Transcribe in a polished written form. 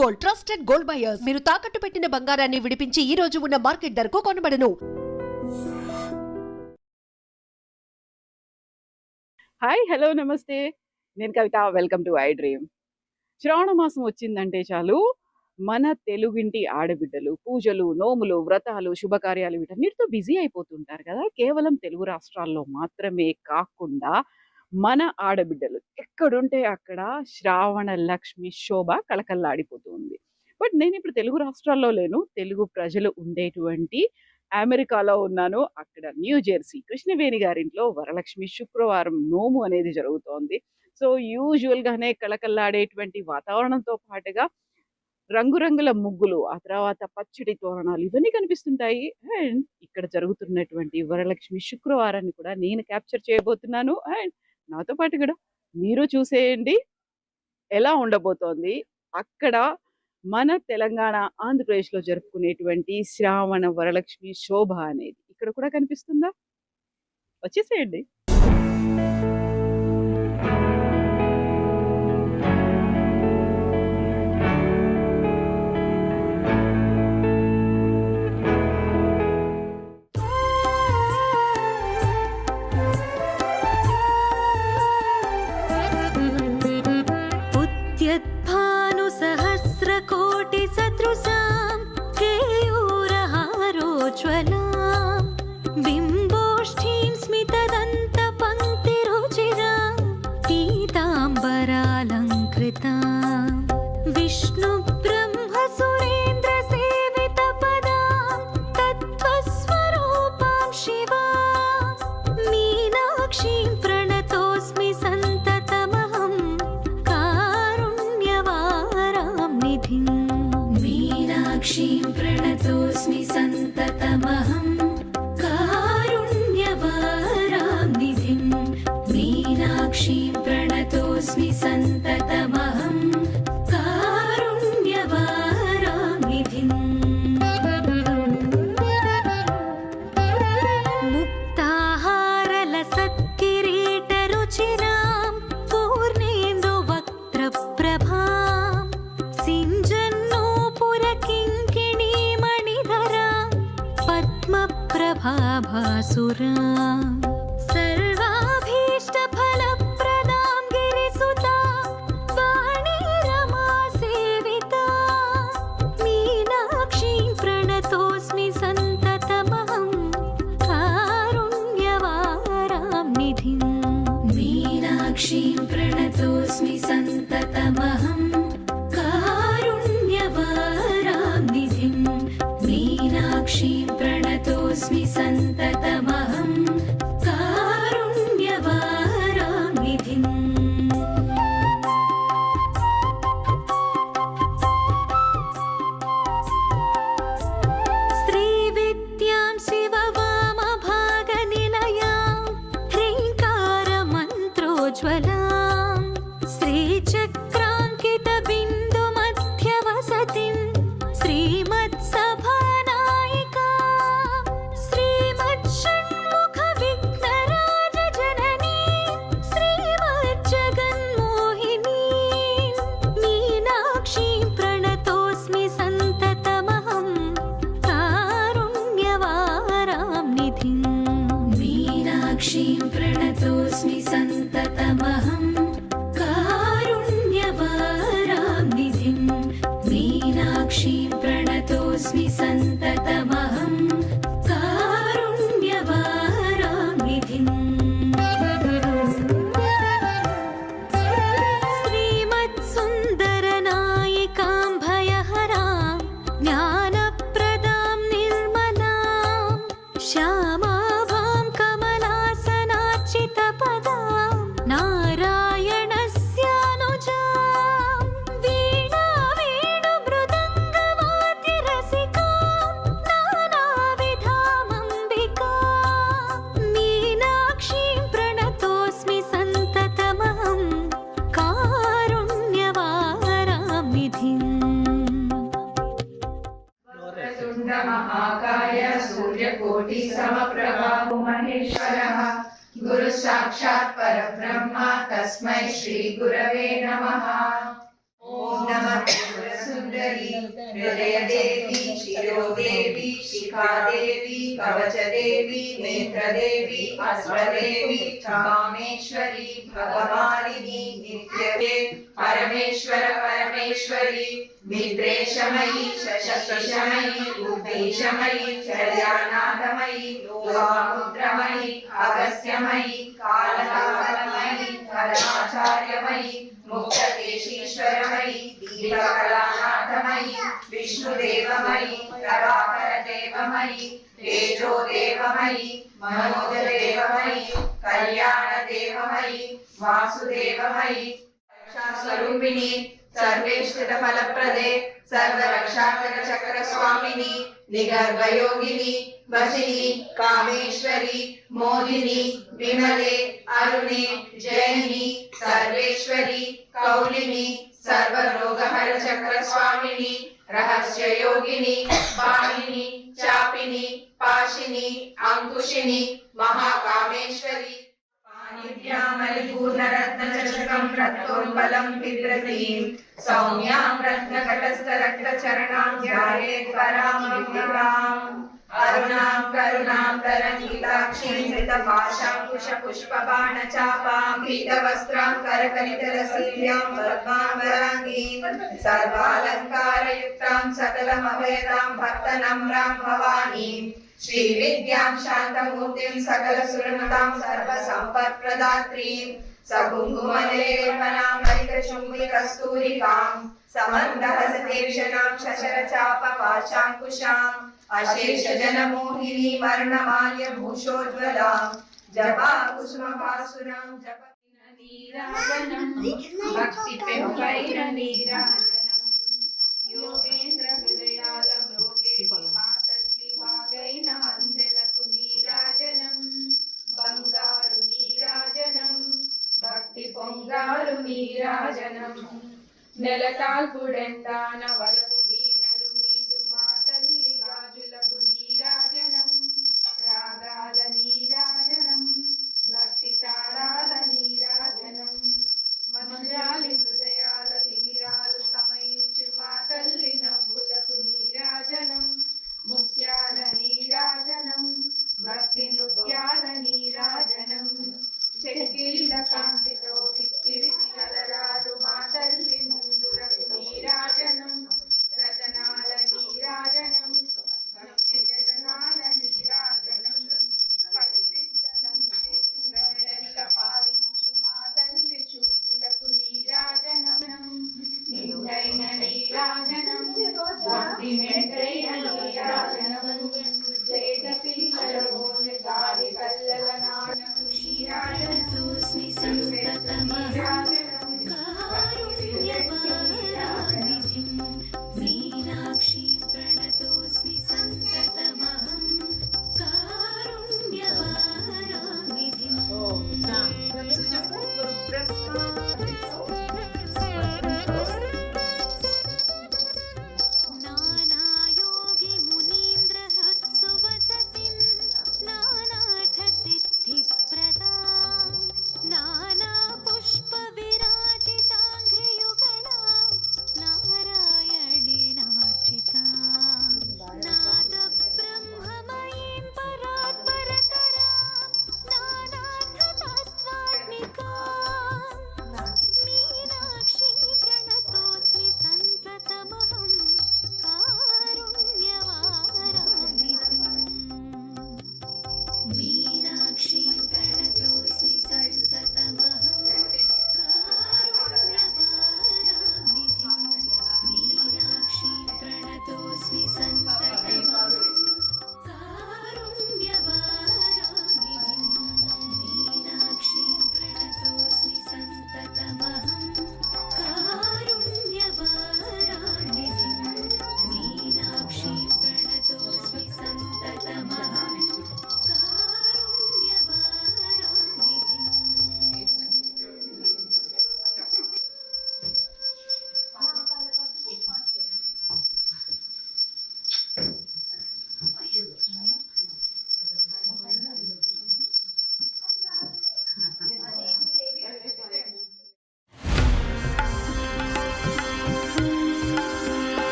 Gold, trusted gold buyers. మీరు తాకట్టు పెట్టిన బంగారాన్ని విడిపించి ఈ రోజు ఉన్న మార్కెట్ ధరకు కొనబడను. హాయ్, హలో, నమస్తే. నేను Kavitha. Welcome to I dream. శ్రావణ మాసం వచ్చిందంటే చాలు మన తెలుగింటి ఆడబిడ్డలు పూజలు, నోములు, వ్రతాలు, శుభకార్యాలు వీటన్నిటితో బిజీ అయిపోతుంటారు కదా. కేవలం తెలుగు రాష్ట్రాల్లో మాత్రమే కాకుండా మన ఆడబిడ్డలు ఎక్కడుంటే అక్కడ శ్రావణ లక్ష్మి శోభ కళకళలాడిపోతూ ఉంది. బట్ నేను ఇప్పుడు తెలుగు రాష్ట్రాల్లో లేను, తెలుగు ప్రజలు ఉండేటువంటి అమెరికాలో ఉన్నాను. అక్కడ న్యూ జెర్సీ కృష్ణవేణి గారింట్లో వరలక్ష్మి శుక్రవారం నోము అనేది జరుగుతోంది. సో యూజువల్గానే కళకళలాడేటువంటి వాతావరణంతో పాటుగా రంగురంగుల ముగ్గులు, ఆ తర్వాత పచ్చడి తోరణాలు ఇవన్నీ కనిపిస్తుంటాయి. అండ్ ఇక్కడ జరుగుతున్నటువంటి వరలక్ష్మి శుక్రవారాన్ని కూడా నేను క్యాప్చర్ చేయబోతున్నాను. అండ్ నాతో పాటు కూడా మీరు చూసేయండి ఎలా ఉండబోతోంది అక్కడ మన తెలంగాణ, ఆంధ్రప్రదేశ్లో జరుపుకునేటువంటి శ్రావణ వరలక్ష్మి శోభ అనేది ఇక్కడ కూడా కనిపిస్తుందా? వచ్చేసేయండి. सहस्रकोटिसदृशां केयूरहारोज्ज्वलां बिम्बोष्ठीं स्मितदन्तपङ्क्तिरुचिरां पीताम्बरालङ्कृतां विष्णुब्रह्मसुरेन्द्रसेवितपदां तत्त्वस्वरूपां शिवां मीनाक्षीं प्रणतोऽस्मि सन्ततमहं मीनाक्षीं प्रणतोऽस्मि सन्ततमहं कारुण्यवारां निधिं मीनाक्षीं प्रणतोऽस्मि सन्ततमहं कारुण्यवारां निधिं मुक्ताहारलसत्किरीटरुचिरां पूर्णेन्दुवक्त्रप्रभां भाभासुरां सर्वाभीष्टफलप्रदां गिरिसुतां वाणीरमासेवितां मीनाक्षीं प्रणतोऽस्मि सन्ततमहं कारुण्यवारां निधिं मीनाक्षीं प्रणतोऽस्मि सन्ततमहं कारुण्यवारां निधिं मीनाक्षीं प्रणतोऽस्मि सन्ततमहं कारुण्यवारां निधिं श्रीविद्यां शिववामभागनिलयां ह्रीङ्कारमन्त्रोज्ज्वलां श्रीचक्राङ्कितबिन्दुमध्यवसतिं श्रीमत्सभा मीनाक्षीं प्रणतोऽस्मि सन्ततमहं कारुण्यवारां निधिं मीनाक्षीं प्रणतोऽस्मि सन्ततमहं कारुण्यवारां निधिं श्रीमत्सुन्दरनायिकां भयहरां ज्ञानप्रदां निर्मलां श्यामा नारायणस्यानुजां वीणा वेणुमृदङ्गवाद्यरसिका नानाविधामम्बिका मीनाक्षीं प्रणतोऽस्मि सन्ततमहं कारुण्यवारां निधिं महाकाय सूर्यकोटिसमप्रभा महेश्वरः गुरु साक्षात् परब्रह्म तस्मै श्री गुरवे नमः। ओम नमः हृदयदेवी शिरोदेवी शिखादेवी कवचदेवी नेत्रदेवी अस्त्रदेवी कामेश्वरी भगवानिनी नित्यदे परमेश्वर परमेश्वरी विद्रेशमयी शशशमयी उपेशमयी कल्याणाधमयी लोपामुद्रमयी अगस्त्यमयी कालकालमयी धर्माचार्यमयी मुक्तकेशीश्वरमयी दीपकलानाथमयी विष्णुदेवमयी प्रभाकरदेवमयी तेजोदेवमयी मनोजदेवमयी कल्याणदेवमयी वासुदेवमयी स्वरूपिणी सर्वेष्टित फलप्रदे सर्वरक्षाकर चक्र स्वामिनी निगर्भयोगिनी वशिनी कामेश्वरी मोदिनी विमले अरुणे जयिनी सर्वेश्वरी कौलिनी सर्वरोगहर चक्र स्वामिनी रहस्य योगिनी वाणिनी चापिनी पाशिनी अंकुशिनी महाकामेश्वरी पाणिभ्यामलिपूर्णरत्नचषकं रक्तोल्बलं बिभ्रतीं सौम्यां रत्नकटस्थरक्तचरणां ध्यायेत् परां विद्याम् अरुणां करुणां तरङ्गिताक्षीं धृतपाशाङ्कुशपुष्पबाणचापां पीतवस्त्रां करकलितरसील्यां पद्माम्बराङ्गीं सर्वालङ्कारयुक्तां सकलमभयदां भक्तनम्रां भवानीं श्रीविद्यां शान्तमूर्तिं सकलसुरनुतां सर्वसम्पत्प्रदात्रीं सकुङ्कुमलेपनां हरितचुम्बिकस्तूरिकां समन्दहसतीक्षणां शशरचापपाशाङ्कुशाम् अशेषजनमोहिनी वर्णमाल्यभूषोज्ज्वलां जपा कुसुमभासुरां जपनीराजनं भक्तिपेवैर नीराजनं योगेन्द्र हृदयालं लोके मातल्ली भागैन అందెలకు నీరాజనం బంగారు నీరాజనం భక్తి పొంగారు నీరాజనం నెలతాల్పుడెందాన వలపు వీణలు మీదు మాతల్లి గాజులకు నీరాజనం రాగాల నీరాజనం భక్తి తాళాల నీరాజనం మంజాలి హృదయాల తిమిరాలు సమయించు మాతల్లి నవ్వులకు నీరాజనం ముత్యాల నీరాజనం భక్తి నృత్యాల నీరాజనం చెక్కిళ్ళ కాంతితో కిక్కిరిసి అలరారు మాతల్లి ముంగురకు నీరాజనం రతనాల నీరాజనం భక్తి రతనాల నీరాజనం పసిబిడ్డలంతా పాలించు మాతల్లి చూపులకు నీరాజనం నిండైన నీరాజనం భక్తి